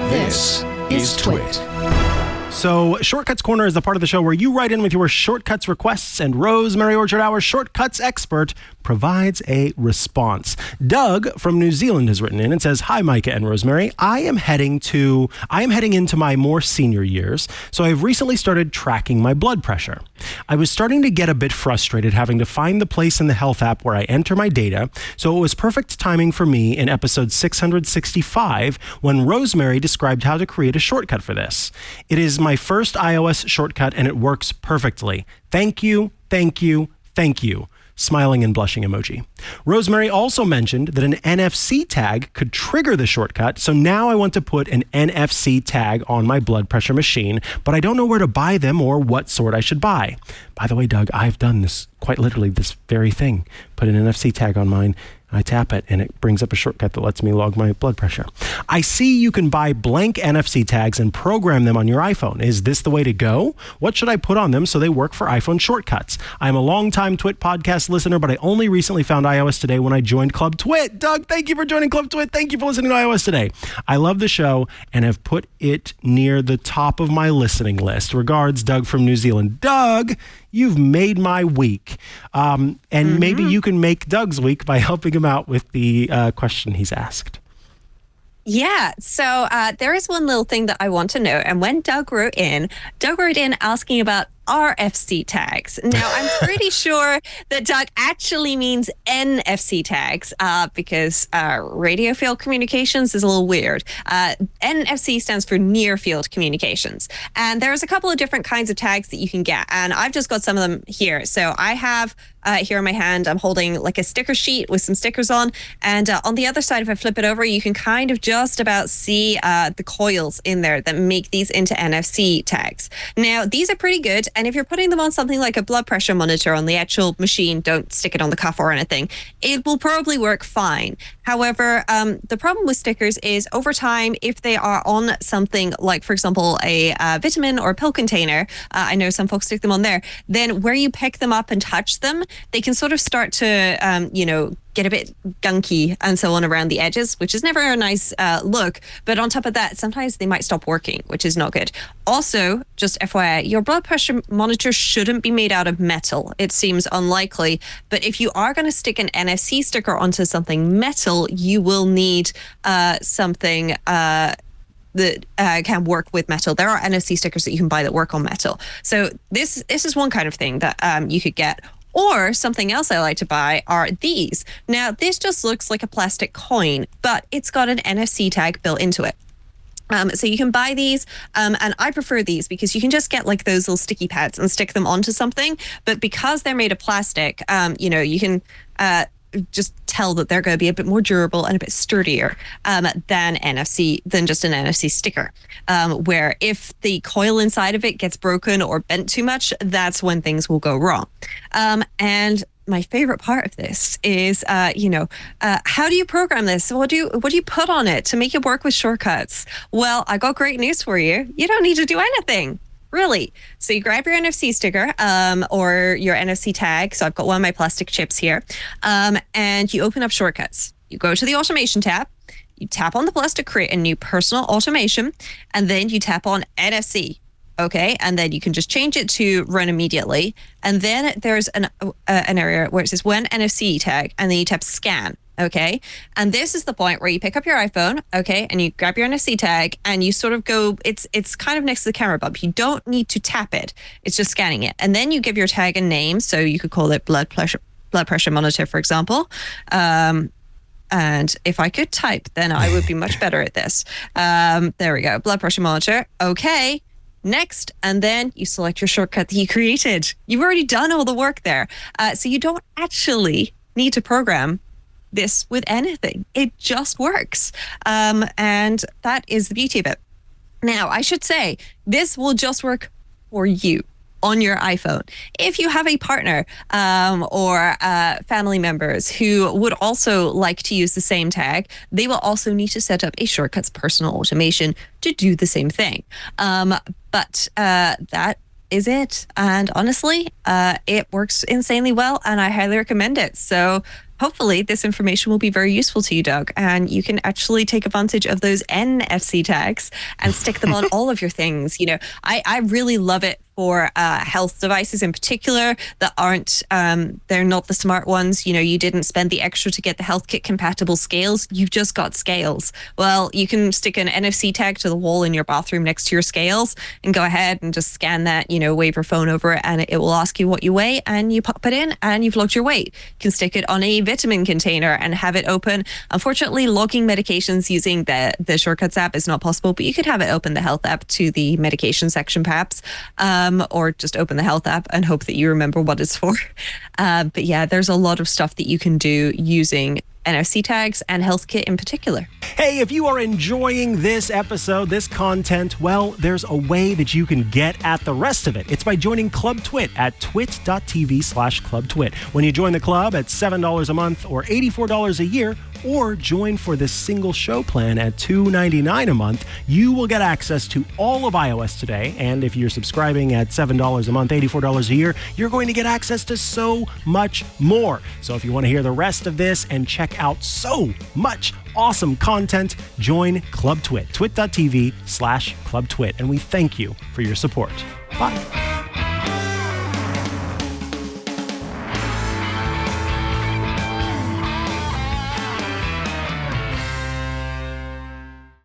This is TWiT. So, Shortcuts Corner is the part of the show where you write in with your shortcuts requests, and Rosemary Orchard, our shortcuts expert, provides a response. Doug from New Zealand has written in and says, "Hi, Micah and Rosemary. I am heading into my more senior years, so I've recently started tracking my blood pressure. I was starting to get a bit frustrated having to find the place in the health app where I enter my data, so it was perfect timing for me in episode 665 when Rosemary described how to create a shortcut for this. It is my first iOS shortcut and it works perfectly. Thank you, thank you, thank you." Smiling and blushing emoji. Rosemary also mentioned that an NFC tag could trigger the shortcut, so now I want to put an NFC tag on my blood pressure machine, but I don't know where to buy them or what sort I should buy. By the way, Doug, I've done this, quite literally this very thing. Put an NFC tag on mine, I tap it, and it brings up a shortcut that lets me log my blood pressure. I see you can buy blank NFC tags and program them on your iPhone. Is this the way to go? What should I put on them so they work for iPhone shortcuts? I'm a longtime TWiT podcast listener, but I only recently found iOS Today when I joined Club TWiT. Doug, thank you for joining Club TWiT. Thank you for listening to iOS Today. I love the show and have put it near the top of my listening list. Regards, Doug from New Zealand. Doug, you've made my week. And maybe you can make Doug's week by helping him out with the question he's asked. Yeah, so there is one little thing that I want to know. And when Doug wrote in asking about RFC tags. Now, I'm pretty sure that Doug actually means NFC tags because radio field communications is a little weird. NFC stands for near field communications. And there's a couple of different kinds of tags that you can get. And I've just got some of them here. So I have here in my hand, I'm holding like a sticker sheet with some stickers on. And on the other side, if I flip it over, you can kind of just about see the coils in there that make these into NFC tags. Now, these are pretty good. And if you're putting them on something like a blood pressure monitor on the actual machine, don't stick it on the cuff or anything, it will probably work fine. However, the problem with stickers is over time, if they are on something like, for example, a vitamin or pill container, I know some folks stick them on there, then where you pick them up and touch them, they can sort of start to, get a bit gunky and so on around the edges, which is never a nice look. But on top of that, sometimes they might stop working, which is not good. Also, just FYI, your blood pressure monitor shouldn't be made out of metal. It seems unlikely. But if you are going to stick an NFC sticker onto something metal, you will need something that can work with metal. There are NFC stickers that you can buy that work on metal. So this is one kind of thing that you could get. Or something else I like to buy are these. Now, this just looks like a plastic coin, but it's got an NFC tag built into it. So you can buy these, and I prefer these because you can just get like those little sticky pads and stick them onto something. But because they're made of plastic, you can just tell that they're going to be a bit more durable and a bit sturdier than just an NFC sticker. Where if the coil inside of it gets broken or bent too much, that's when things will go wrong. And my favorite part of this is, how do you program this? What do you put on it to make it work with shortcuts? Well, I got great news for you. You don't need to do anything. Really. So you grab your NFC sticker or your NFC tag. So I've got one of my plastic chips here. And you open up shortcuts. You go to the automation tab. You tap on the plus to create a new personal automation. And then you tap on NFC. Okay. And then you can just change it to run immediately. And then there's an area where it says when NFC tag. And then you tap scan. Okay. And this is the point where you pick up your iPhone, okay, and you grab your NFC tag and you sort of go, it's kind of next to the camera bump. You don't need to tap it. It's just scanning it. And then you give your tag a name. So you could call it blood pressure monitor, for example. And if I could type, then I would be much better at this. There we go. Blood pressure monitor. Okay. Next, and then you select your shortcut that you created. You've already done all the work there. So you don't actually need to program this with anything. It just works. And that is the beauty of it. Now, I should say, this will just work for you on your iPhone. If you have a partner or family members who would also like to use the same tag, they will also need to set up a Shortcuts personal automation to do the same thing. But that is it. And honestly, it works insanely well and I highly recommend it. So hopefully this information will be very useful to you, Doug, and you can actually take advantage of those NFC tags and stick them on all of your things. I really love it for health devices in particular that aren't, they're not the smart ones. You didn't spend the extra to get the HealthKit compatible scales. You've just got scales. Well, you can stick an NFC tag to the wall in your bathroom next to your scales and go ahead and just scan that, wave your phone over it, and it will ask you what you weigh, and you pop it in and you've logged your weight. You can stick it on a vitamin container and have it open. Unfortunately, logging medications using the Shortcuts app is not possible, but you could have it open the health app to the medication section perhaps. Or just open the health app and hope that you remember what it's for. But yeah, there's a lot of stuff that you can do using NFC tags and HealthKit in particular. Hey, if you are enjoying this episode, this content, well, there's a way that you can get at the rest of it. It's by joining Club TWiT at twit.tv/Club TWiT. When you join the club at $7 a month or $84 a year, or join for this single show plan at $2.99 a month, you will get access to all of iOS Today. And if you're subscribing at $7 a month, $84 a year, you're going to get access to so much more. So if you want to hear the rest of this and check out so much awesome content, join Club TWiT, twit.tv/Club TWiT. And we thank you for your support. Bye.